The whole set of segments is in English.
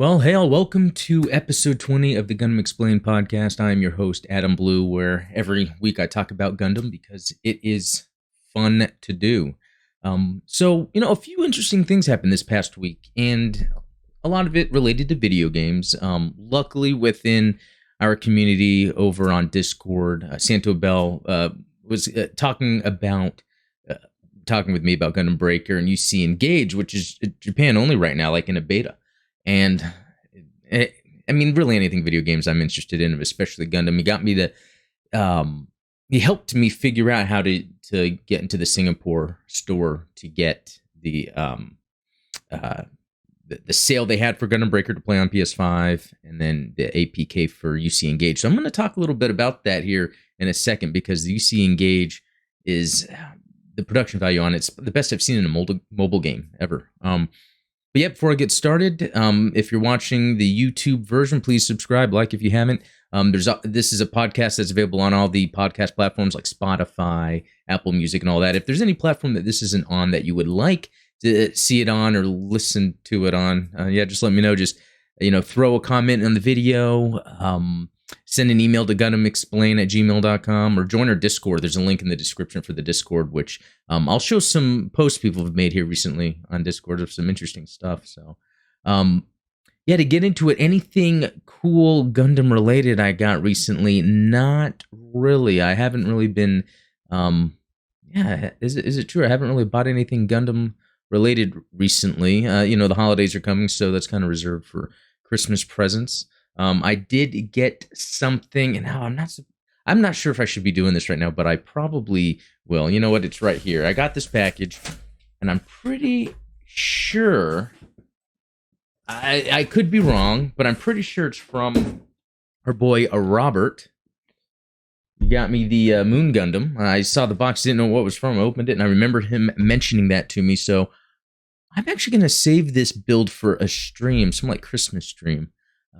Well, hey all, welcome to episode 20 of the Gundam Explained podcast. I am your host, Adam Blue, where every week I talk about Gundam because it is fun to do. A few interesting things happened this past week, and a lot of it related to video games. Luckily, within our community over on Discord, Santo Bell was talking with me about Gundam Breaker and UC Engage, which is Japan only right now, like in a beta. And really anything video games I'm interested in, especially Gundam. He got me he helped me figure out how to get into the Singapore store to get the sale they had for Gundam Breaker to play on PS5, and then the APK for UC Engage. So I'm going to talk a little bit about that here in a second, because the UC Engage is the production value on it's the best I've seen in a mobile game ever. But yeah, before I get started, if you're watching the YouTube version, please subscribe, like if you haven't. This is a podcast that's available on all the podcast platforms like Spotify, Apple Music, and all that. If there's any platform that this isn't on that you would like to see it on or listen to it on, just let me know. Just throw a comment on the video. Send an email to GundamExplain@gmail.com, or join our Discord. There's a link in the description for the Discord, which I'll show some posts people have made here recently on Discord of some interesting stuff. So, to get into it, anything cool Gundam related I got recently? Not really. I haven't really been, is it true? I haven't really bought anything Gundam related recently. The holidays are coming, so that's kind of reserved for Christmas presents. I did get something, and I'm not sure if I should be doing this right now, but I probably will. You know what? It's right here. I got this package, and I'm pretty sure, I could be wrong, but I'm pretty sure it's from our boy Robert. He got me the Moon Gundam. I saw the box, didn't know what it was from. I opened it, and I remembered him mentioning that to me. So I'm actually going to save this build for a stream, some like Christmas stream.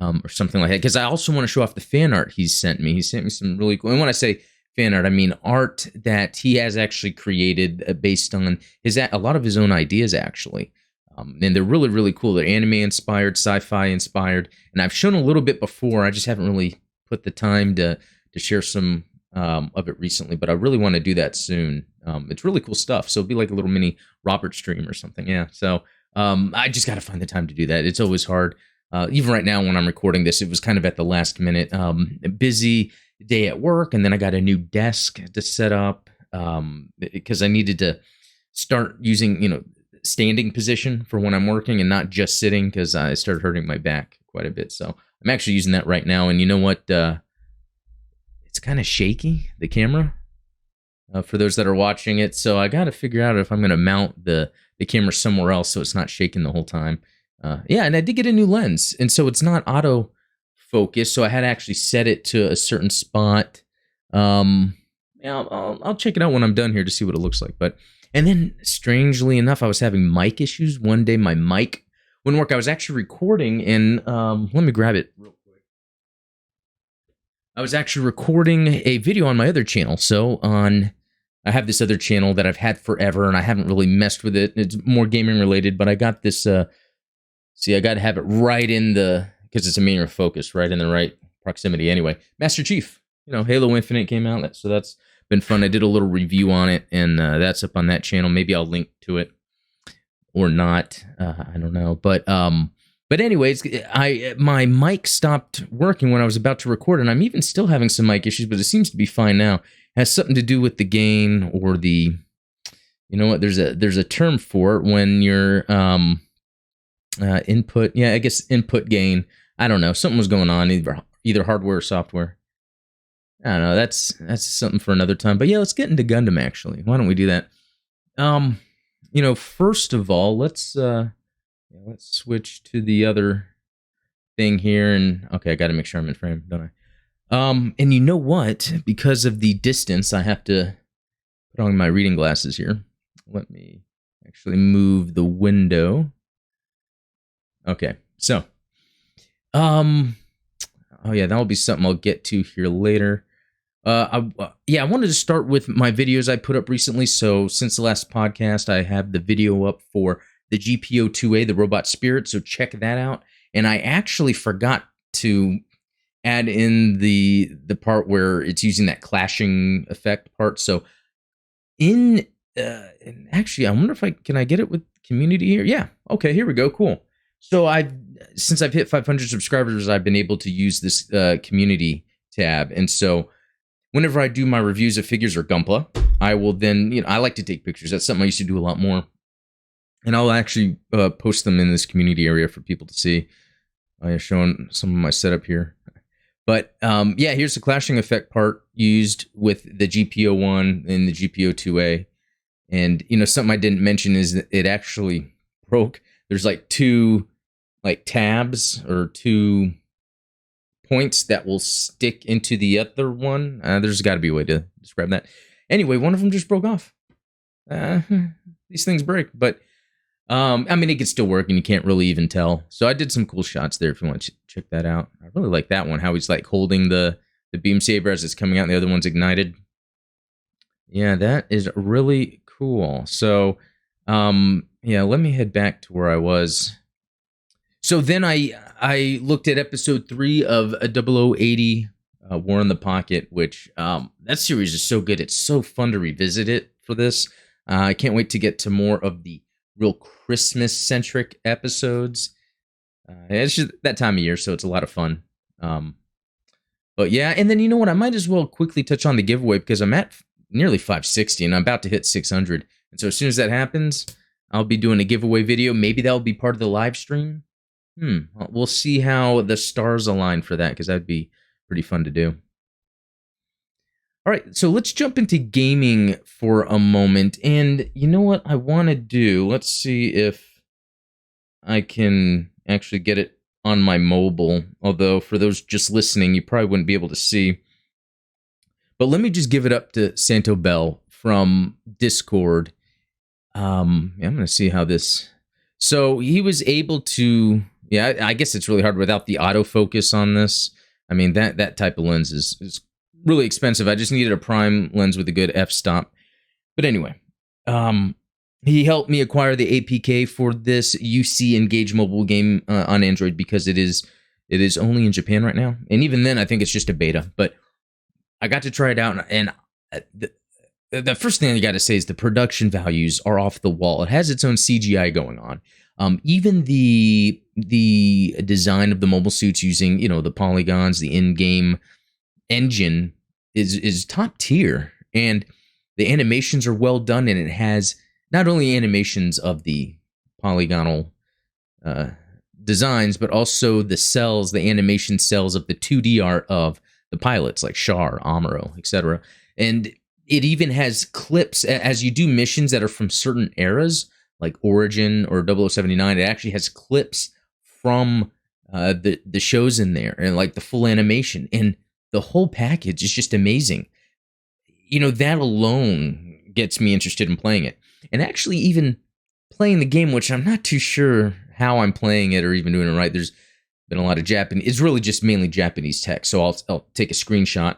Or something like that, because I also want to show off the fan art he's sent me. He sent me some really cool, and when I say fan art, I mean art that he has actually created based on a lot of his own ideas, actually. And they're really, really cool. They're anime inspired, sci-fi inspired, and I've shown a little bit before. I just haven't really put the time to share some of it recently, but I really want to do that soon. It's really cool stuff, so it'll be like a little mini Robert stream or something. Yeah, so I just got to find the time to do that. It's always hard. Even right now when I'm recording this, it was kind of at the last minute. A busy day at work, and then I got a new desk to set up because I needed to start using, standing position for when I'm working and not just sitting, because I started hurting my back quite a bit. So I'm actually using that right now, and you know what? It's kind of shaky, the camera, for those that are watching it. So I got to figure out if I'm going to mount the camera somewhere else so it's not shaking the whole time. And I did get a new lens, and so it's not auto focus, so I had to actually set it to a certain spot. I'll check it out when I'm done here to see what it looks like. And then, strangely enough, I was having mic issues. One day my mic wouldn't work. I was actually recording, and let me grab it real quick. I was actually recording a video on my other channel. I have this other channel that I've had forever, and I haven't really messed with it. It's more gaming related, but I got this... I got to have it right in because it's a mirror focus, right in the right proximity. Anyway, Master Chief, Halo Infinite came out, so that's been fun. I did a little review on it, and that's up on that channel. Maybe I'll link to it or not. I don't know, but anyways, my mic stopped working when I was about to record, and I'm even still having some mic issues, but it seems to be fine now. It has something to do with the gain or the, there's a term for it when you're input, I guess input gain. I don't know. Something was going on, either hardware or software. I don't know. That's something for another time. But yeah, let's get into Gundam, actually. Why don't we do that? First of all, let's switch to the other thing here. And okay, I got to make sure I'm in frame, don't I? And you know what? Because of the distance, I have to put on my reading glasses here. Let me actually move the window. Okay, so, that'll be something I'll get to here later. I wanted to start with my videos I put up recently. So since the last podcast, I have the video up for the GPO-2A, the Robot Spirit. So check that out. And I actually forgot to add in the part where it's using that clashing effect part. So in and actually, I wonder if can I get it with community here? Yeah. Okay, here we go. Cool. So since I've hit 500 subscribers, I've been able to use this community tab. And so whenever I do my reviews of figures or Gunpla, I will then, I like to take pictures. That's something I used to do a lot more. And I'll actually post them in this community area for people to see. I showing some of my setup here. But yeah, here's the clashing effect part used with the GPO1 and the GPO2A. And, something I didn't mention is that it actually broke. There's like two tabs or 2 points that will stick into the other one. There's got to be a way to describe that. Anyway, one of them just broke off. These things break, but it can still work and you can't really even tell. So I did some cool shots there if you want to check that out. I really like that one, how he's like holding the beam saber as it's coming out and the other one's ignited. Yeah, that is really cool. So, yeah, let me head back to where I was. So then I looked at episode 3 of 0080, War in the Pocket, which that series is so good. It's so fun to revisit it for this. I can't wait to get to more of the real Christmas-centric episodes. It's just that time of year, so it's a lot of fun. But yeah, and then you know what? I might as well quickly touch on the giveaway because I'm at nearly 560 and I'm about to hit 600. And so as soon as that happens, I'll be doing a giveaway video. Maybe that'll be part of the live stream. We'll see how the stars align for that because that'd be pretty fun to do. All right, so let's jump into gaming for a moment. And you know what I want to do? Let's see if I can actually get it on my mobile. Although for those just listening, you probably wouldn't be able to see. But let me just give it up to Santo Bell from Discord. I'm going to see how this... So he was able to... Yeah, I guess it's really hard without the autofocus on this. I mean, that type of lens is really expensive. I just needed a prime lens with a good f-stop. But anyway, he helped me acquire the APK for this UC Engage mobile game on Android because it is only in Japan right now. And even then, I think it's just a beta. But I got to try it out, and the first thing I got to say is the production values are off the wall. It has its own CGI going on. Even the design of the mobile suits using, the polygons, the in-game engine is top tier, and the animations are well done, and it has not only animations of the polygonal designs, but also the animation cells of the 2D art of the pilots like Char, Amuro, etc. And it even has clips as you do missions that are from certain eras, like Origin or 0079. It actually has clips from the shows in there, and like the full animation, and the whole package is just amazing. That alone gets me interested in playing it, and actually even playing the game, which I'm not too sure how I'm playing it or even doing it right. There's been a lot of Japanese. It's really just mainly Japanese text, so I'll take a screenshot.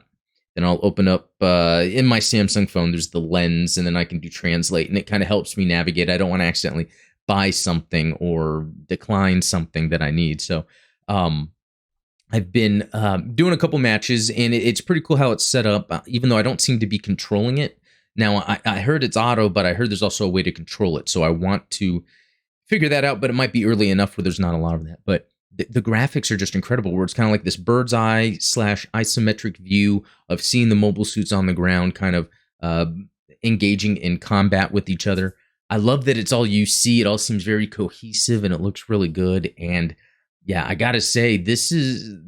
Then I'll open up, in my Samsung phone, there's the lens, and then I can do translate, and it kind of helps me navigate. I don't want to accidentally buy something or decline something that I need. So I've been doing a couple matches, and it's pretty cool how it's set up, even though I don't seem to be controlling it. Now, I heard it's auto, but I heard there's also a way to control it, so I want to figure that out, but it might be early enough where there's not a lot of that. But the graphics are just incredible, where it's kind of like this bird's eye / isometric view of seeing the mobile suits on the ground kind of engaging in combat with each other. I love that it's all UC. It all seems very cohesive, and it looks really good. And yeah, I gotta say, this is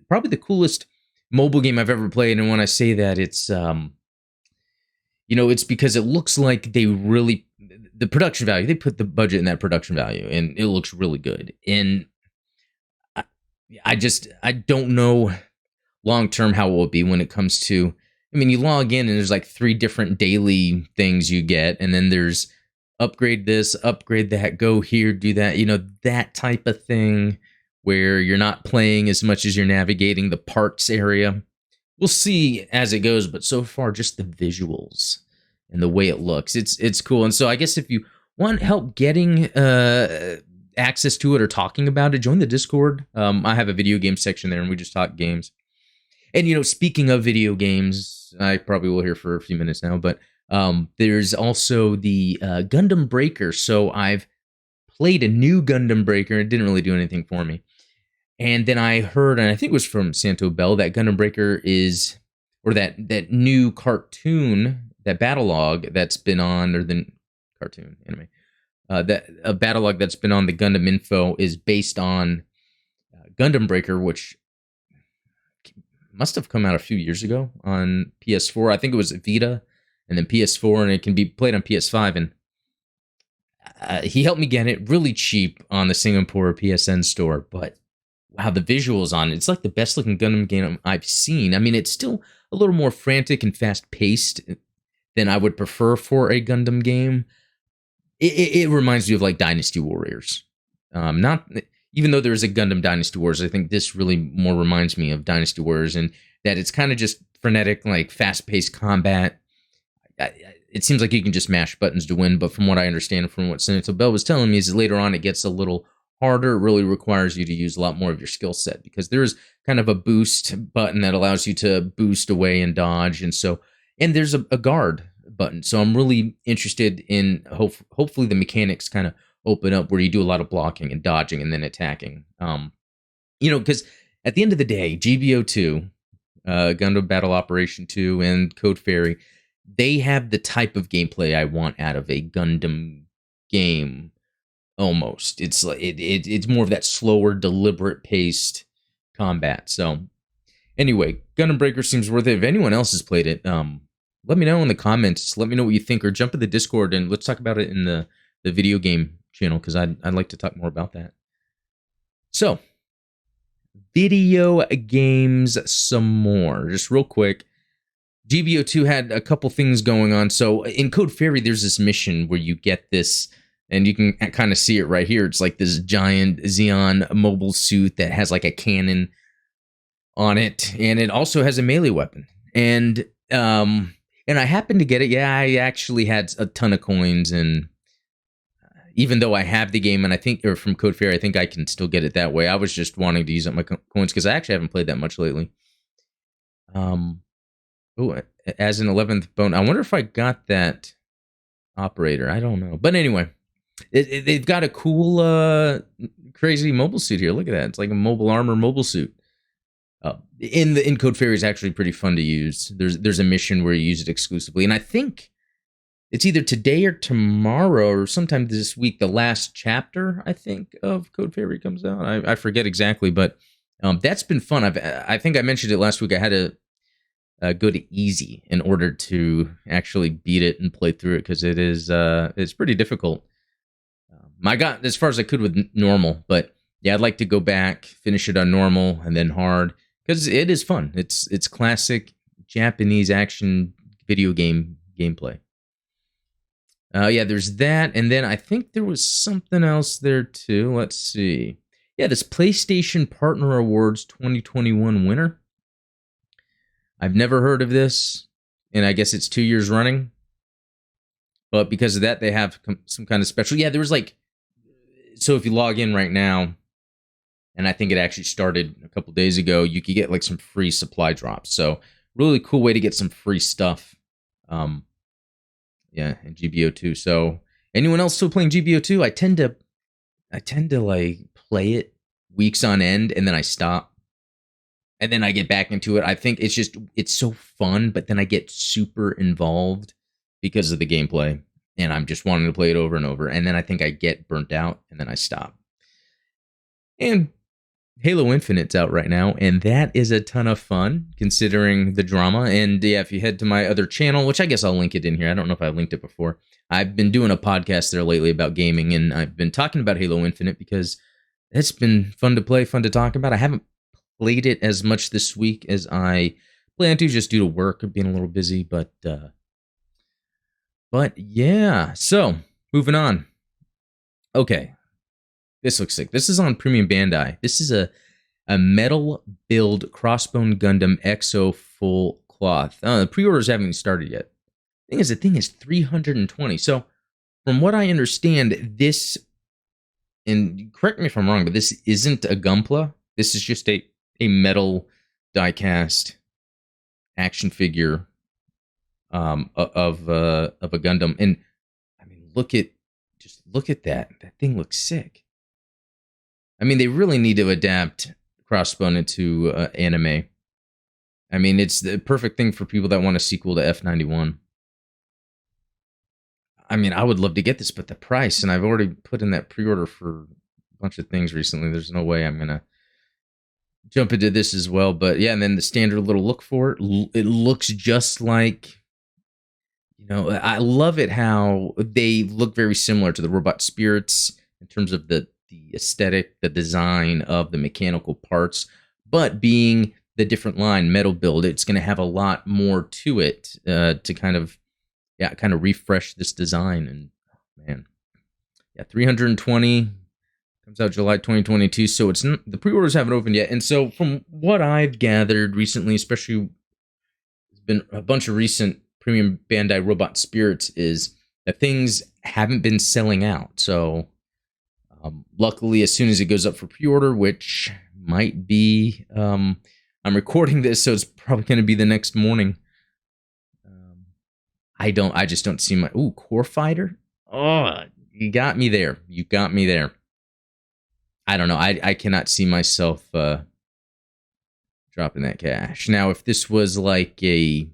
probably the coolest mobile game I've ever played. And when I say that, it's it's because it looks like the production value, they put the budget in that production value, and it looks really good. And I don't know long term how it will be when it comes to, you log in and there's like 3 different daily things you get, and then there's upgrade this, upgrade that, go here, do that, that type of thing where you're not playing as much as you're navigating the parts area. We'll see as it goes, but so far just the visuals and the way it looks, it's cool. And so I guess if you want help getting access to it or talking about it, join the Discord. I have a video game section there, and we just talk games. And, speaking of video games, I probably will here for a few minutes now, but there's also the Gundam Breaker. So I've played a new Gundam Breaker. It didn't really do anything for me. And then I heard, and I think it was from Santo Bell, that Gundam Breaker is, or that new cartoon, that Battlelog that's been on, or the cartoon anime, that a Battlelog that's been on the Gundam Info is based on Gundam Breaker, which must have come out a few years ago on PS4. I think it was Vita and then PS4, and it can be played on PS5. And he helped me get it really cheap on the Singapore PSN store, but wow, the visuals on it, it's like the best looking Gundam game I've seen. I mean, it's still a little more frantic and fast paced than I would prefer for a Gundam game. It reminds me of like Dynasty Warriors. Not even though there is a Gundam Dynasty Wars, I think this really more reminds me of Dynasty Warriors, and that it's kind of just frenetic, like fast paced combat. It seems like you can just mash buttons to win, but from what I understand, from what Senator Bell was telling me, is later on it gets a little harder. It really requires you to use a lot more of your skill set, because there is kind of a boost button that allows you to boost away and dodge, and there's a guard button. So I'm really interested in hopefully the mechanics kind of open up where you do a lot of blocking and dodging and then attacking. Because at the end of the day, GBO2, Gundam Battle Operation 2, and Code Fairy, they have the type of gameplay I want out of a Gundam game. Almost, it's like it's more of that slower, deliberate paced combat. So, anyway, Gundam Breaker seems worth it. If anyone else has played it, let me know in the comments. Let me know what you think, or jump in the Discord and let's talk about it in the video game channel, because I'd like to talk more about that. So, video games some more, just real quick. GBO2 had a couple things going on. So in Code Fairy, there's this mission where you get this, and you can kind of see it right here. It's like this giant Xeon mobile suit that has like a cannon on it, and it also has a melee weapon. And I happened to get it. Yeah, I actually had a ton of coins, and even though I have the game, and I think, or from Code Fairy, I think I can still get it that way. I was just wanting to use up my coins because I actually haven't played that much lately. As an 11th bone, I wonder if I got that operator. I don't know, but anyway, they've got a cool, crazy mobile suit here. Look at that; it's like a mobile armor mobile suit. In Code Fairy is actually pretty fun to use. There's a mission where you use it exclusively, and I think it's either today or tomorrow or sometime this week. The last chapter, I think, of Code Fairy comes out. I forget exactly, but that's been fun. I think I mentioned it last week. I had to go to easy in order to actually beat it and play through it, because it's pretty difficult. I got as far as I could with normal, but yeah, I'd like to go back, finish it on normal, and then hard, because it is fun. It's classic Japanese action video game gameplay. Yeah, there's that, and then I think there was something else there too. Let's see. Yeah, this PlayStation Partner Awards 2021 winner. I've never heard of this, and I guess it's 2 years running. But because of that, they have some kind of special. Yeah, there was like, so if you log in right now, and I think it actually started a couple days ago, you could get like some free supply drops. So really cool way to get some free stuff. Yeah, and GBO2. So anyone else still playing GBO2? I tend to like play it weeks on end, and then I stop. And then I get back into it. I think it's so fun, but then I get super involved because of the gameplay, and I'm just wanting to play it over and over. And then I think I get burnt out, and then I stop. And Halo Infinite's out right now, and that is a ton of fun, considering the drama. And yeah, if you head to my other channel, which I guess I'll link it in here. I don't know if I linked it before. I've been doing a podcast there lately about gaming, and I've been talking about Halo Infinite because it's been fun to play, fun to talk about. I haven't played it as much this week as I plan to, just due to work, being a little busy, but yeah. So moving on. Okay, this looks sick. This is on Premium Bandai. This is a metal build Crossbone Gundam XO full cloth. The pre-orders haven't even started yet. The thing is 320. So from what I understand, this and correct me if I'm wrong, but this isn't a Gunpla. This is just a metal die-cast action figure of a Gundam. And I mean, look at that. That thing looks sick. I mean, they really need to adapt Crossbone into anime. I mean, it's the perfect thing for people that want a sequel to F91. I mean, I would love to get this, but the price, and I've already put in that pre-order for a bunch of things recently. There's no way I'm going to jump into this as well. But yeah, and then the standard little look for it. It looks just like, you know, I love it how they look very similar to the Robot Spirits in terms of the aesthetic, the design of the mechanical parts, but being the different line metal build, it's going to have a lot more to it to kind of refresh this design. And man, yeah, 320 comes out July 2022. So it's not, the pre-orders haven't opened yet. And so from what I've gathered recently, especially there's been a bunch of recent premium Bandai Robot Spirits, is that things haven't been selling out. So luckily, as soon as it goes up for pre-order, which might be, I'm recording this, so it's probably going to be the next morning. I just don't see my, Core Fighter? Oh, you got me there. You got me there. I don't know. I cannot see myself dropping that cash. Now, if this was like a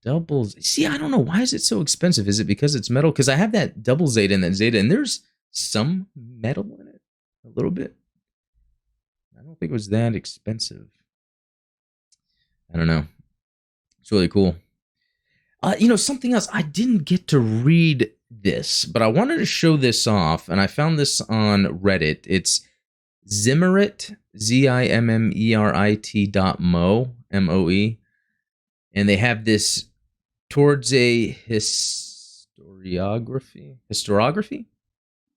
doubles, see, I don't know. Why is it so expensive? Is it because it's metal? Because I have that double Zeta and that Zeta, and there's some metal in it. A little bit. I don't think it was that expensive. I don't know. It's really cool. You know, something else, I didn't get to read this, but I wanted to show this off, and I found this on Reddit. It's Zimmerit, ZIMMERIT.mo, M-O-E, and they have this towards a historiography?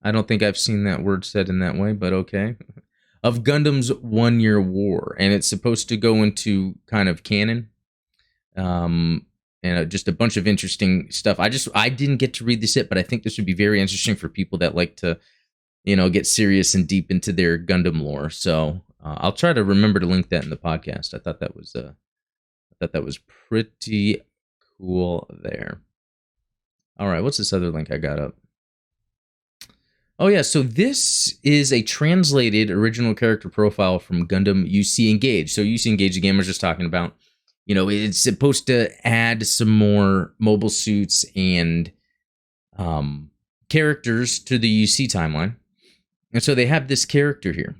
I don't think I've seen that word said in that way, but okay. Of Gundam's 1 Year War, and it's supposed to go into kind of canon. And just a bunch of interesting stuff. I didn't get to read this yet, but I think this would be very interesting for people that like to, you know, get serious and deep into their Gundam lore. So I'll try to remember to link that in the podcast. I thought that was pretty cool there. All right, what's this other link I got up? Oh yeah, so this is a translated original character profile from Gundam UC Engage. So UC Engage, the game I was just talking about. You know, it's supposed to add some more mobile suits and characters to the UC timeline. And so they have this character here.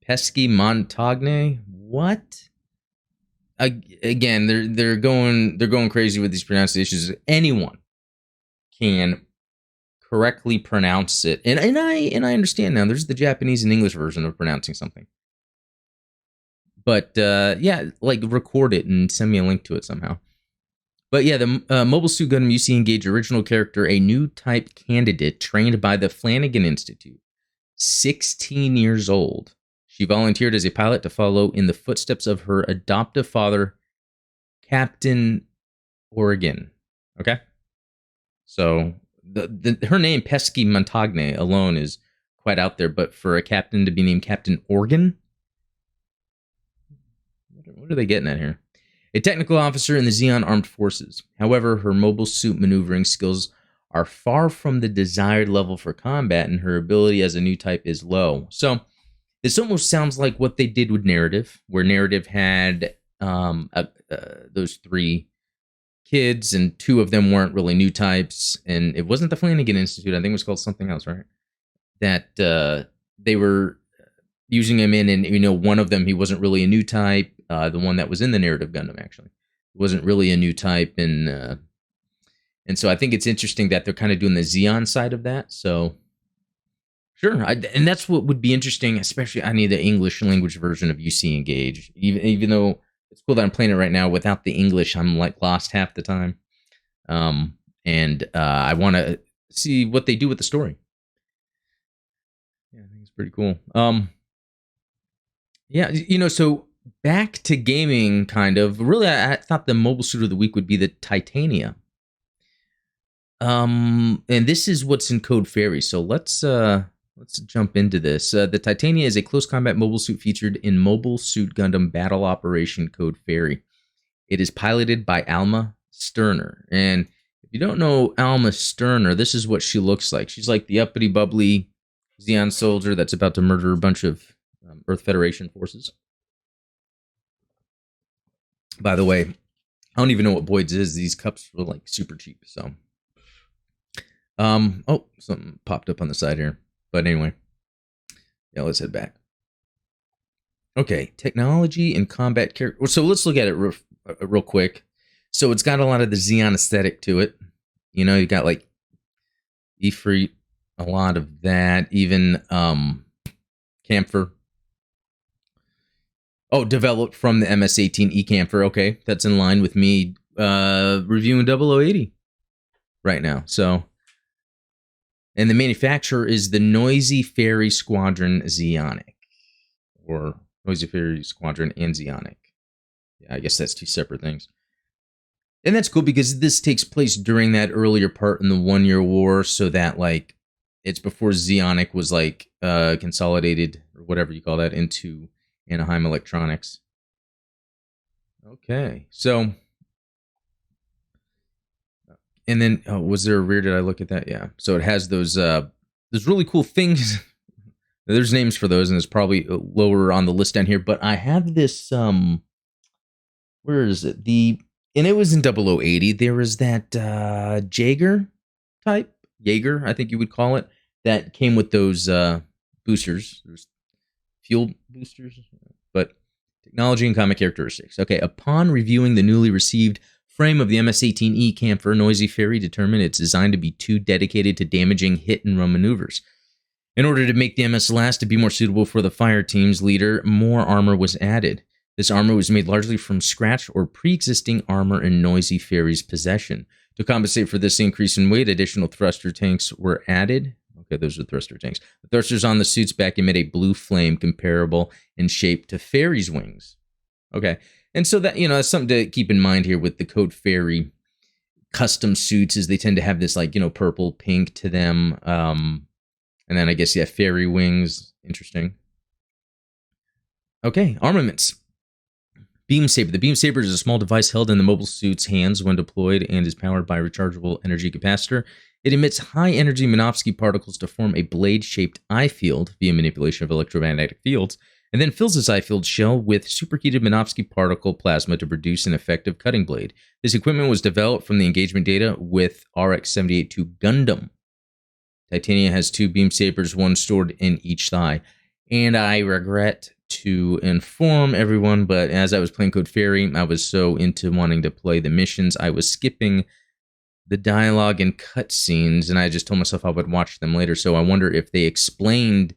Pesky Montagne. What? Again, they're going crazy with these pronunciations. Anyone can correctly pronounce it. And I understand now. There's the Japanese and English version of pronouncing something. But, yeah, like, record it and send me a link to it somehow. But, yeah, the Mobile Suit Gundam UC Engage original character, a new type candidate trained by the Flanagan Institute. 16 years old. She volunteered as a pilot to follow in the footsteps of her adoptive father, Captain Oregon. Okay? So, her name, Pesky Montagne, alone is quite out there. But for a captain to be named Captain Oregon? What are they getting at here? A technical officer in the Zeon Armed Forces. However, her mobile suit maneuvering skills are far from the desired level for combat, and her ability as a new type is low. So, this almost sounds like what they did with Narrative, where Narrative had those 3 kids, and 2 of them weren't really new types, and it wasn't the Flanagan Institute. I think it was called something else, right? That they were using him in, and, you know, one of them, he wasn't really a new type. The one that was in the Narrative Gundam, actually, wasn't really a new type, and so I think it's interesting that they're kind of doing the Zeon side of that. So, sure, and that's what would be interesting. Especially, I need the English language version of UC Engage. Even though it's cool that I'm playing it right now without the English, I'm like lost half the time. And I want to see what they do with the story. Yeah, I think it's pretty cool. Yeah, you know, so back to gaming, kind of. Really, I thought the mobile suit of the week would be the Titania. And this is what's in Code Fairy. So let's jump into this. The Titania is a close combat mobile suit featured in Mobile Suit Gundam Battle Operation Code Fairy. It is piloted by Alma Sterner. And if you don't know Alma Sterner, this is what she looks like. She's like the uppity, bubbly Zeon soldier that's about to murder a bunch of Earth Federation forces. By the way, I don't even know what Boyd's is. These cups were like super cheap. So, oh, something popped up on the side here. But anyway, yeah, let's head back. Okay, technology and combat character. So let's look at it real quick. So it's got a lot of the Zeon aesthetic to it. You know, you got like Ifrit, a lot of that. Even Camphor. Oh, developed from the MS-18 Camphor. Okay, that's in line with me reviewing 0080 right now. So, and the manufacturer is the Noisy Fairy Squadron Zeonic, or Noisy Fairy Squadron and Zeonic. Yeah, I guess that's two separate things. And that's cool because this takes place during that earlier part in the 1 Year War, so that like it's before Zeonic was like consolidated or whatever you call that into Anaheim Electronics. Okay, so and then was there a rear? Did I look at that? Yeah. So it has those really cool things. There's names for those, and it's probably lower on the list down here. But I have this where is it? And it was in 0080. There was that Jaeger type, Jaeger, I think you would call it, that came with those boosters. There's fuel boosters, but technology and common characteristics. Okay, upon reviewing the newly received frame of the MS-18E Camphor, Noisy Fairy determined it's designed to be too dedicated to damaging hit-and-run maneuvers. In order to make the MS last to be more suitable for the fire team's leader, more armor was added. This armor was made largely from scratch or pre-existing armor in Noisy Fairy's possession. To compensate for this increase in weight, additional thruster tanks were added. Okay, those are thruster tanks. The thrusters on the suit's back emit a blue flame comparable in shape to Fairy's wings. Okay, and so that, you know, that's something to keep in mind here with the Code Fairy custom suits, is they tend to have this, like, you know, purple, pink to them. And then I guess, yeah, Fairy wings. Interesting. Okay, armaments. Beam Saber. The Beam Saber is a small device held in the mobile suit's hands when deployed and is powered by a rechargeable energy capacitor. It emits high-energy Minovsky particles to form a blade-shaped eye field via manipulation of electromagnetic fields, and then fills this eye field shell with superheated Minovsky particle plasma to produce an effective cutting blade. This equipment was developed from the engagement data with RX-78-2 Gundam. Titania has 2 Beam Sabers, one stored in each thigh. And I regret to inform everyone, but as I was playing Code Fairy, I was so into wanting to play the missions, I was skipping the dialogue and cutscenes, and I just told myself I would watch them later. So I wonder if they explained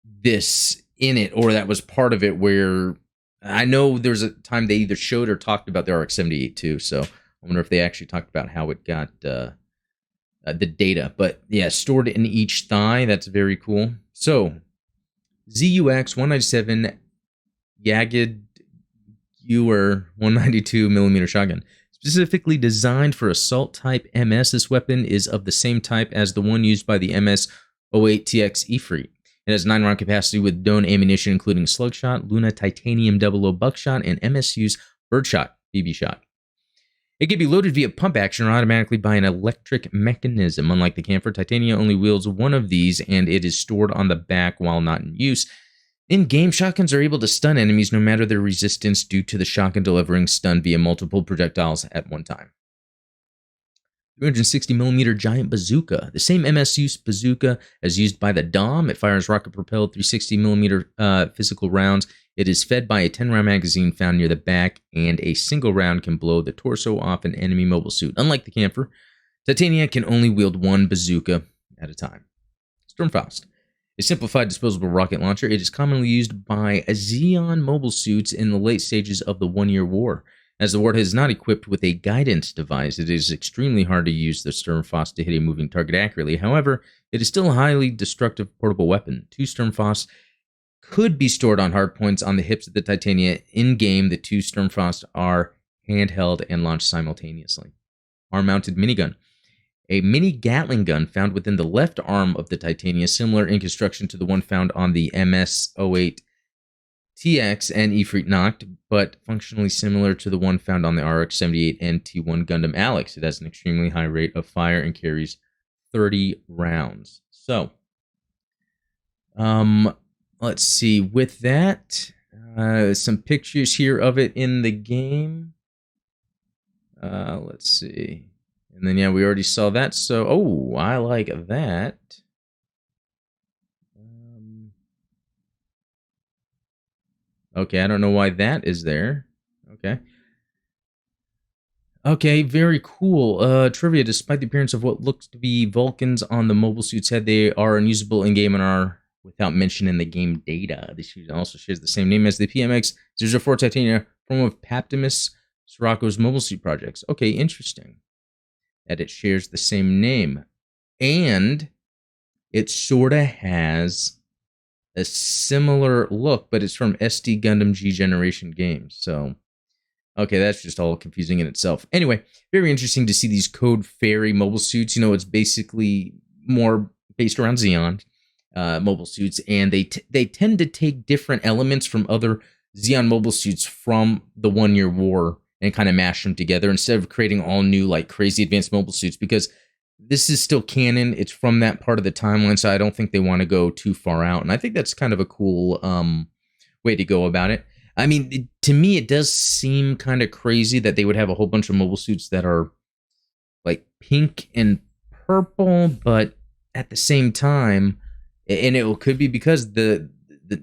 this in it, or that was part of it, where I know there's a time they either showed or talked about the RX-78 too. So I wonder if they actually talked about how it got the data. But yeah, stored in each thigh. That's very cool. So ZUX 197 Jagged Ewer 192mm shotgun. Specifically designed for assault-type MS, this weapon is of the same type as the one used by the MS-08TX Ifrit. It has 9-round capacity with Doan ammunition, including Slugshot, Luna Titanium 00 Buckshot, and MSU's Birdshot BB shot. It can be loaded via pump action or automatically by an electric mechanism. Unlike the Camphor, Titania only wields one of these, and it is stored on the back while not in use. In-game, shotguns are able to stun enemies no matter their resistance due to the shotgun delivering stun via multiple projectiles at one time. 360mm giant bazooka. The same MS-use bazooka as used by the Dom. It fires rocket-propelled 360mm physical rounds. It is fed by a 10-round magazine found near the back, and a single round can blow the torso off an enemy mobile suit. Unlike the Camphor, Titania can only wield one bazooka at a time. Stormfast. A simplified disposable rocket launcher. It is commonly used by Zeon mobile suits in the late stages of the 1 Year War. As the warhead is not equipped with a guidance device, it is extremely hard to use the Stormfast to hit a moving target accurately. However, it is still a highly destructive portable weapon. 2 Stormfasts could be stored on hardpoints on the hips of the Titania. In-game, the 2 Stormfasts are handheld and launched simultaneously. Arm-mounted minigun. a mini Gatling gun found within the left arm of the Titania, similar in construction to the one found on the MS-08 TX and Ifrit Nacht, but functionally similar to the one found on the RX-78 and T1 Gundam Alex. It has an extremely high rate of fire and carries 30 rounds. So, let's see. With that, some pictures here of it in the game. Let's see. And then, yeah, we already saw that. So, oh, I like that. Okay, I don't know why that is there. Okay. Okay, very cool. Trivia, despite the appearance of what looks to be Vulcans on the mobile suit's head, they are unusable in-game and are without mention in the game data. This suit also shares the same name as the PMX-004 Titania form of Paptimus Sirocco's mobile suit projects. Okay, interesting that it shares the same name. And it sort of has a similar look, but it's from SD Gundam G Generation Games. So, okay, that's just all confusing in itself. Anyway, very interesting to see these Code Fairy mobile suits. You know, it's basically more based around Xeon mobile suits, and they tend to take different elements from other Xeon mobile suits from the 1 Year War and kind of mash them together instead of creating all new, like, crazy advanced mobile suits, because this is still canon. It's from that part of the timeline, so I don't think they want to go too far out. And I think that's kind of a cool way to go about it. I mean, to me, it does seem kind of crazy that they would have a whole bunch of mobile suits that are like pink and purple, but at the same time, and it could be because the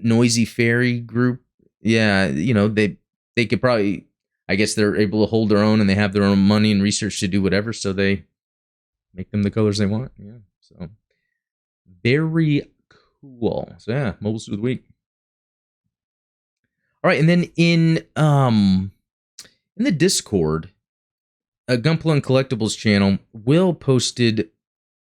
Noisy Fairy group, yeah, you know, they could probably, I guess they're able to hold their own and they have their own money and research to do whatever, so they make them the colors they want. Yeah, so very cool. So yeah, mobile suit of the week. All right, and then in the Discord, Gunpla and Collectibles channel, Will posted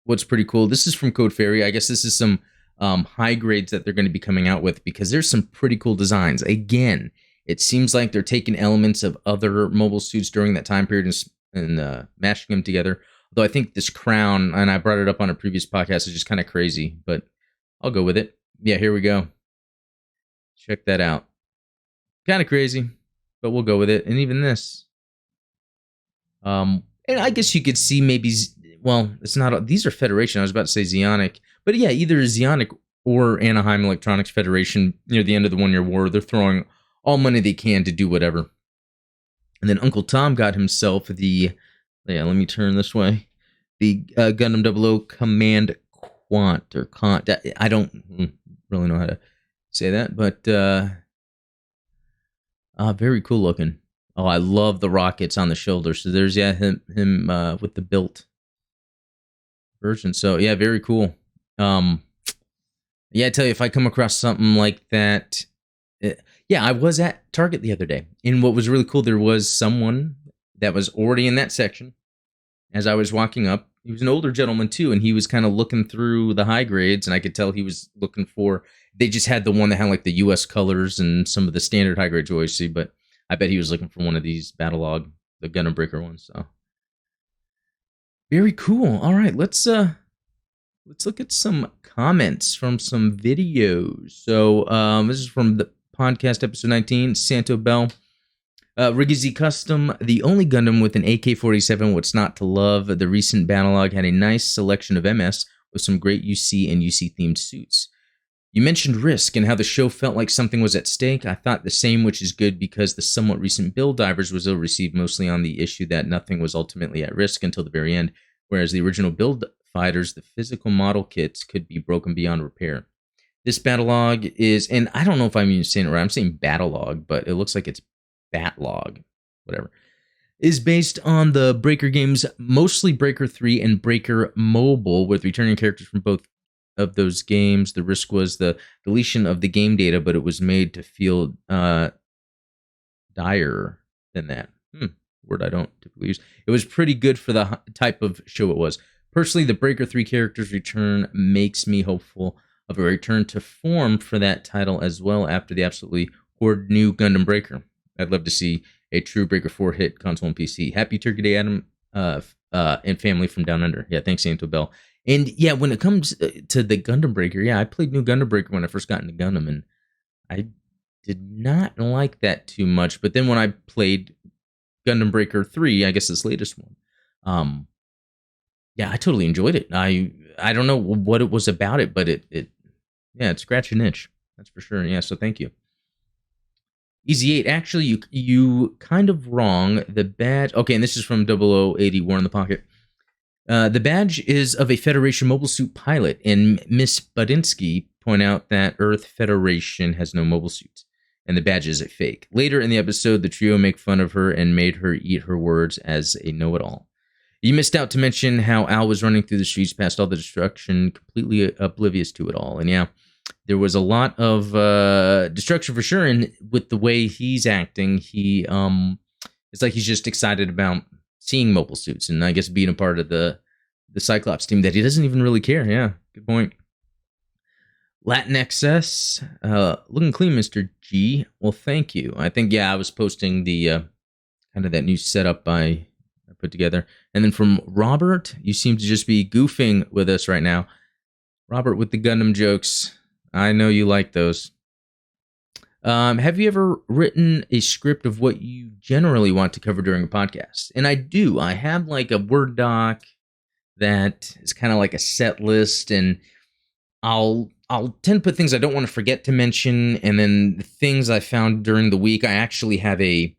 what's pretty cool. This is from Code Fairy. I guess this is some high grades that they're going to be coming out with, because there's some pretty cool designs. Again, it seems like they're taking elements of other mobile suits during that time period and mashing them together. Although I think this crown, and I brought it up on a previous podcast, is just kind of crazy, but I'll go with it. Yeah, here we go. Check that out. Kind of crazy, but we'll go with it. And even this. And I guess you could see maybe, well, it's not, these are Federation. I was about to say Zeonic. But yeah, either Zeonic or Anaheim Electronics Federation near the end of the 1 Year War. They're throwing all money they can to do whatever. And then Uncle Tom got himself the, yeah, let me turn this way, the Gundam 00 Command Quant, or Quant. I don't really know how to say that, but very cool looking. Oh, I love the rockets on the shoulder. So there's, yeah, him with the built version. So yeah, very cool. Yeah, I tell you, if I come across something like that, yeah, I was at Target the other day, and what was really cool, there was someone that was already in that section. As I was walking up, he was an older gentleman too, and he was kind of looking through the high grades, and I could tell he was looking for, they just had the one that had like the US colors and some of the standard high grades you always see, but I bet he was looking for one of these Battlelog, the Gundam Breaker ones. So very cool. All right, let's look at some comments from some videos. So this is from the podcast episode 19, Santo Bell. Rigazy Custom, the only Gundam with an AK-47, what's not to love. The recent Battlelog had a nice selection of MS with some great UC and UC-themed suits. You mentioned Risk and how the show felt like something was at stake. I thought the same, which is good because the somewhat recent Build Divers was ill-received mostly on the issue that nothing was ultimately at risk until the very end, whereas the original Build Fighters, the physical model kits could be broken beyond repair. This Battlelog is, and I don't know if I'm even saying it right, I'm saying Battlelog, but it looks like it's Batlog, whatever, is based on the Breaker games, mostly Breaker 3 and Breaker Mobile, with returning characters from both of those games. The risk was the deletion of the game data, but it was made to feel dire than that. Word I don't typically use. It was pretty good for the type of show it was. Personally, the Breaker 3 characters' return makes me hopeful of a return to form for that title as well after the absolutely horrid new Gundam Breaker. I'd love to see a true Breaker 4 hit console and PC. Happy Turkey Day, Adam. and family from down under. Yeah, thanks, Santo Bell. And yeah, when it comes to the Gundam Breaker, yeah, I played New Gundam Breaker when I first got into Gundam, and I did not like that too much. But then when I played Gundam Breaker 3, I guess this latest one, yeah, I totally enjoyed it. I don't know what it was about it, but it yeah, it scratched an itch. That's for sure. Yeah, so thank you. Easy 8, actually, you kind of wrong. The badge, okay, and this is from 0080 War in the Pocket. The badge is of a Federation mobile suit pilot, and Miss Budinsky point out that Earth Federation has no mobile suits, and the badge is a fake. Later in the episode, the trio make fun of her and made her eat her words as a know-it-all. You missed out to mention how Al was running through the streets past all the destruction, completely oblivious to it all. And yeah, there was a lot of destruction for sure, and with the way he's acting, it's like he's just excited about seeing mobile suits, and I guess being a part of the Cyclops team that he doesn't even really care. Yeah, good point. Latin XS, looking clean, Mr. G. Well, thank you. I think, yeah, I was posting the kind of that new setup I put together. And then from Robert, you seem to just be goofing with us right now. Robert with the Gundam jokes. I know you like those. Have you ever written a script of what you generally want to cover during a podcast? And I do. I have like a Word doc that is kind of like a set list, and I'll tend to put things I don't want to forget to mention, and then the things I found during the week. I actually have a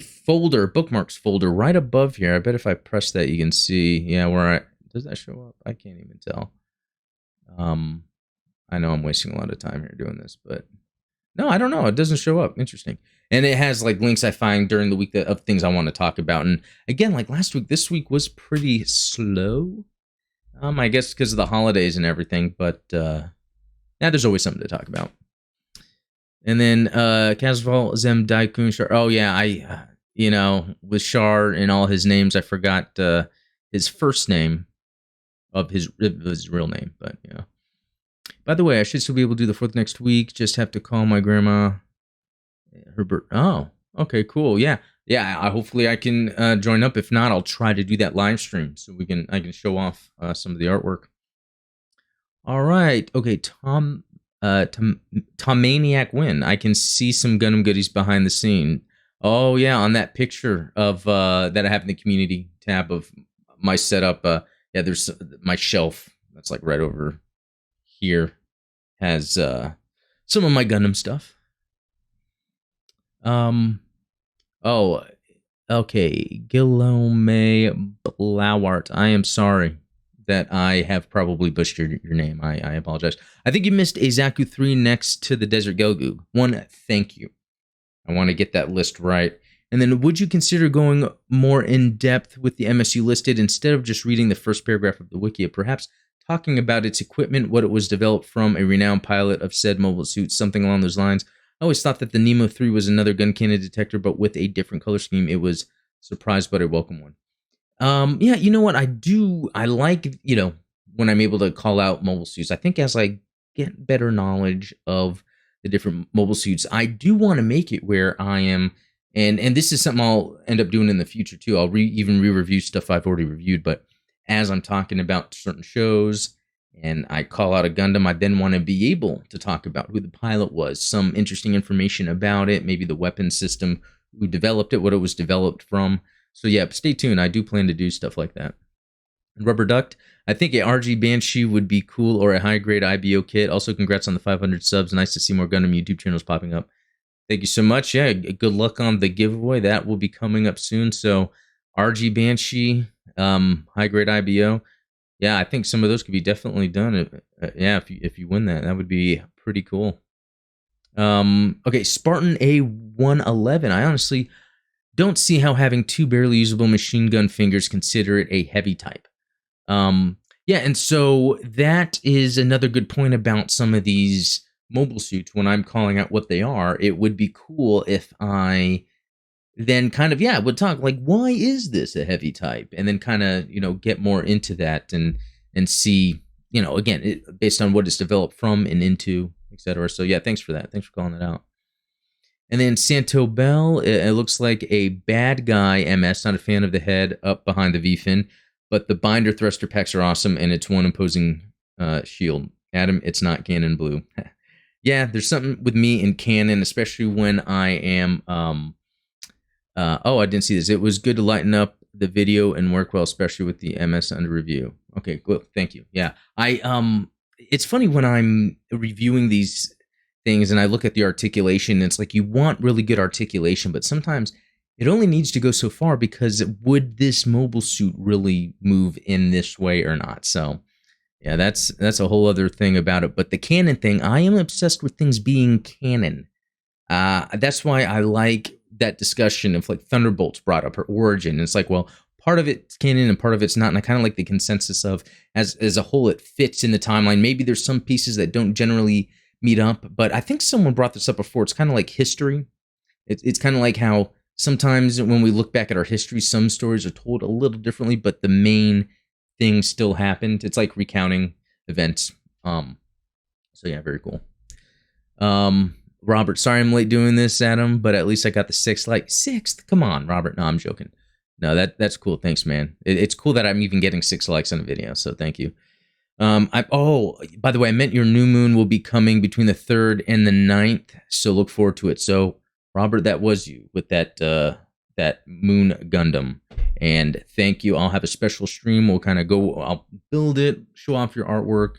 folder, bookmarks folder right above here. I bet if I press that, you can see, yeah, does that show up? I can't even tell. I know I'm wasting a lot of time here doing this, but no, I don't know. It doesn't show up. Interesting. And it has like links I find during the week of things I want to talk about. And again, like last week, this week was pretty slow. I guess because of the holidays and everything, but yeah, there's always something to talk about. And then Casval Zem Daikun Shar. Oh yeah, I with Shar and all his names, I forgot his first name of his real name, but yeah. By the way, I should still be able to do the 4th next week. Just have to call my grandma. Herbert. Oh, okay, cool. Yeah. Hopefully I can join up. If not, I'll try to do that live stream so I can show off some of the artwork. All right. Okay, Tommaniac win. I can see some Gundam goodies behind the scene. Oh yeah, on that picture of that I have in the community tab of my setup. Yeah, there's my shelf that's like right over here has some of my Gundam stuff. Oh, okay, Guillaume Blauart. I am sorry that I have probably butchered your name. I apologize. I think you missed a Zaku 3 next to the Desert Gelgoog. One, thank you. I want to get that list right. And then would you consider going more in depth with the MSU listed instead of just reading the first paragraph of the wiki, perhaps talking about its equipment, what it was developed from, a renowned pilot of said mobile suit, something along those lines? I always thought that the Nemo 3 was another gun cannon detector, but with a different color scheme. It was surprised, but a welcome one. Yeah, you know what? I like, when I'm able to call out mobile suits. I think as I get better knowledge of the different mobile suits, I do want to make it where I am, and this is something I'll end up doing in the future too. I'll even re-review stuff I've already reviewed, but as I'm talking about certain shows and I call out a Gundam, I then want to be able to talk about who the pilot was, some interesting information about it, maybe the weapon system, who developed it, what it was developed from. So yeah, stay tuned. I do plan to do stuff like that. Rubber Duct, I think a RG Banshee would be cool, or a high-grade IBO kit. Also, congrats on the 500 subs. Nice to see more Gundam YouTube channels popping up. Thank you so much. Yeah, good luck on the giveaway. That will be coming up soon. So RG Banshee, high-grade IBO. Yeah, I think some of those could be definitely done. Yeah, if you win that would be pretty cool. Okay, Spartan A111. I honestly don't see how having 2 barely usable machine gun fingers consider it a heavy type. Yeah, and so that is another good point about some of these mobile suits. When I'm calling out what they are, it would be cool if I then kind of, would talk like, why is this a heavy type? And then kind of, get more into that and see, again, based on what it's developed from and into, etc. So yeah, thanks for that. Thanks for calling it out. And then Santo Bell, it looks like a bad guy MS. Not a fan of the head up behind the V-fin, but the binder thruster packs are awesome, and it's one imposing shield. Adam, it's not Canon Blue. Yeah, there's something with me in Canon, especially when I am. Oh, I didn't see this. It was good to lighten up the video and work well, especially with the MS under review. Okay, good. Thank you. Yeah, it's funny when I'm reviewing these things and I look at the articulation. It's like you want really good articulation, but sometimes it only needs to go so far because would this mobile suit really move in this way or not? So yeah, that's a whole other thing about it. But the canon thing, I am obsessed with things being canon. That's why I like that discussion of like Thunderbolts brought up her origin. It's like, well, part of it's canon and part of it's not. And I kind of like the consensus of as a whole, it fits in the timeline. Maybe there's some pieces that don't generally meet up, but I think someone brought this up before. It's kind of like history. It's kind of like how sometimes when we look back at our history, some stories are told a little differently, but the main thing still happened. It's like recounting events. So yeah, very cool. Robert, sorry I'm late doing this, Adam, but at least I got the sixth. Come on, Robert. No, I'm joking. No, that's cool. Thanks, man. It's cool that I'm even getting 6 likes on a video, so thank you. By the way, I meant your new moon will be coming between the 3rd and the 9th, so look forward to it. So, Robert, that was you with that moon Gundam, and thank you. I'll have a special stream. We'll kind of go. I'll build it, show off your artwork.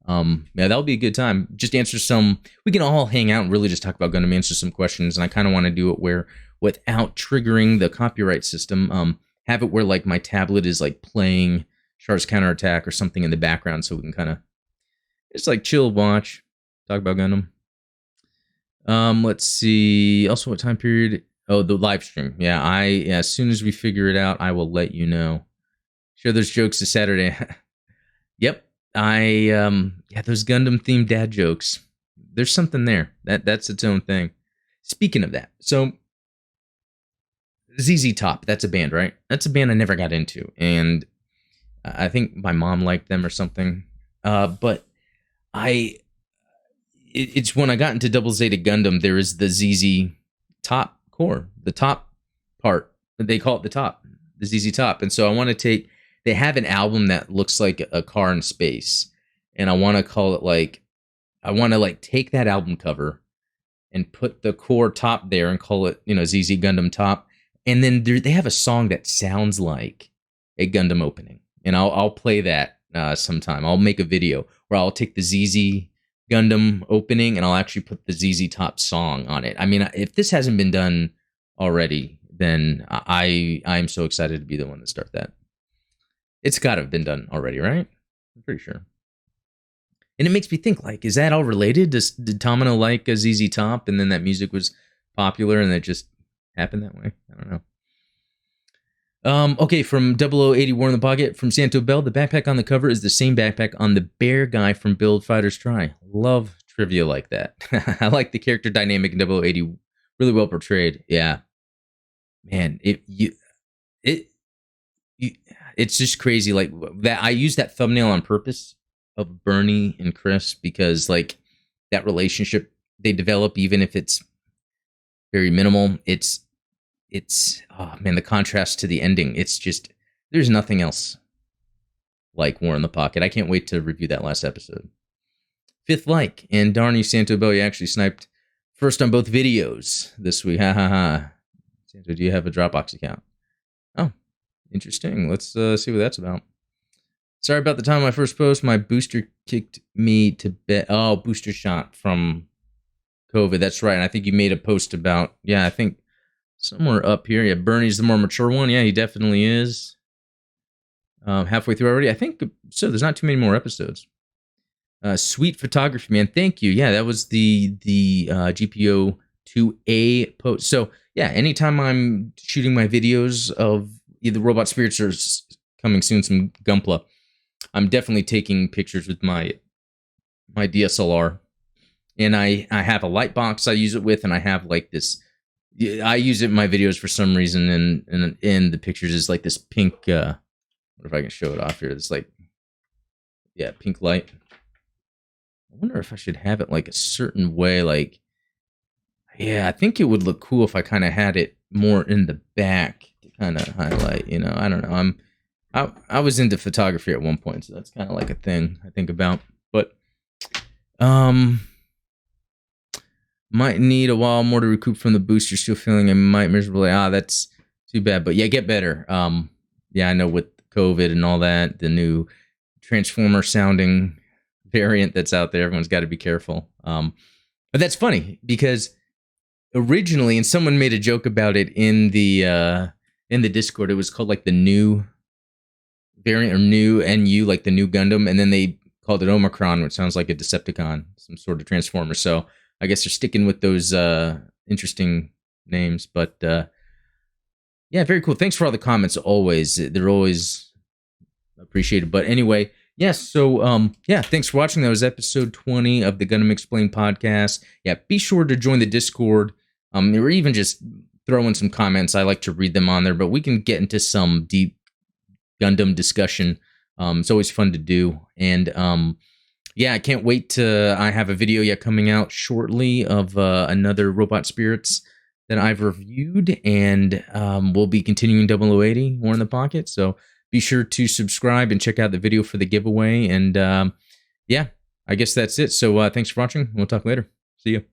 Yeah, that'll be a good time. Just answer some. We can all hang out and really just talk about Gundam, answer some questions, and I kind of want to do it where without triggering the copyright system. Have it where like my tablet is like playing Char's Counterattack or something in the background, so we can kind of just like chill, watch, talk about Gundam. Let's see. Also, what time period? Oh, the live stream. Yeah, as soon as we figure it out, I will let you know. Sure, there's jokes this Saturday. Yep. Those Gundam themed dad jokes. There's something there. That's its own thing. Speaking of that, so ZZ Top, that's a band, right? That's a band I never got into, and I think my mom liked them or something. But it's when I got into Double Zeta Gundam, there is the ZZ Top core, the top part. They call it the ZZ Top. And so I want to they have an album that looks like a car in space. And I want to call it I want to take that album cover and put the core top there and call it, ZZ Gundam Top. And then they have a song that sounds like a Gundam opening. And I'll play that sometime. I'll make a video where I'll take the ZZ Gundam opening and I'll actually put the ZZ Top song on it. I mean, if this hasn't been done already, then I'm so excited to be the one to start that. It's got to have been done already, right? I'm pretty sure. And it makes me think, is that all related? Did Tomino like a ZZ Top and then that music was popular and it just happened that way? I don't know. Okay, from 0080 War in the Pocket, from Santo Bell, the backpack on the cover is the same backpack on the bear guy from Build Fighters Try. Love trivia like that. I like the character dynamic in 0080, really well portrayed. Yeah. Man, it's just crazy that. I use that thumbnail on purpose of Bernie and Chris because that relationship they develop, even if it's very minimal, it's oh man, the contrast to the ending. It's just, there's nothing else like War in the Pocket. I can't wait to review that last episode. 5th like, and darn you, Santo Bell, you actually sniped first on both videos this week. Ha ha ha. Santo, do you have a Dropbox account? Oh, interesting. Let's see what that's about. Sorry about the time of my first post. My booster kicked me to bed. Oh, booster shot from COVID. That's right. And I think you made a post about, I think somewhere up here. Yeah, Bernie's the more mature one. Yeah, he definitely is. Halfway through already. I think so. There's not too many more episodes. Sweet photography, man. Thank you. Yeah, that was the GPO 2A post. So yeah, anytime I'm shooting my videos of either Robot Spirits or coming soon some Gunpla, I'm definitely taking pictures with my DSLR. And I have a light box I use it with, and I have this. I use it in my videos for some reason, and in the pictures is this pink. What if I can show it off here? It's pink light. I wonder if I should have it a certain way. Yeah, I think it would look cool if I kind of had it more in the back to kind of highlight. I don't know. I was into photography at one point, so that's kind of like a thing I think about. But um, might need a while more to recoup from the boost. You're still feeling it might miserably. That's too bad. But yeah, get better. Yeah, I know with COVID and all that, the new Transformer sounding variant that's out there, everyone's got to be careful. But that's funny because originally, and someone made a joke about it in the Discord. It was called like the new variant or new NU, like the new Gundam, and then they called it Omicron, which sounds like a Decepticon, some sort of Transformer. So I guess they're sticking with those interesting names. But yeah, very cool. Thanks for all the comments. Always, they're always appreciated. But anyway, yes. So yeah, thanks for watching. That was episode 20 of the Gundam Explained podcast. Yeah, be sure to join the Discord. Or even just throw in some comments. I like to read them on there, but we can get into some deep Gundam discussion. It's always fun to do. And yeah, I can't wait to. I have a video coming out shortly of another Robot Spirits that I've reviewed, and we'll be continuing 0080 more in the pocket. So be sure to subscribe and check out the video for the giveaway. And yeah, I guess that's it. So thanks for watching. We'll talk later. See you.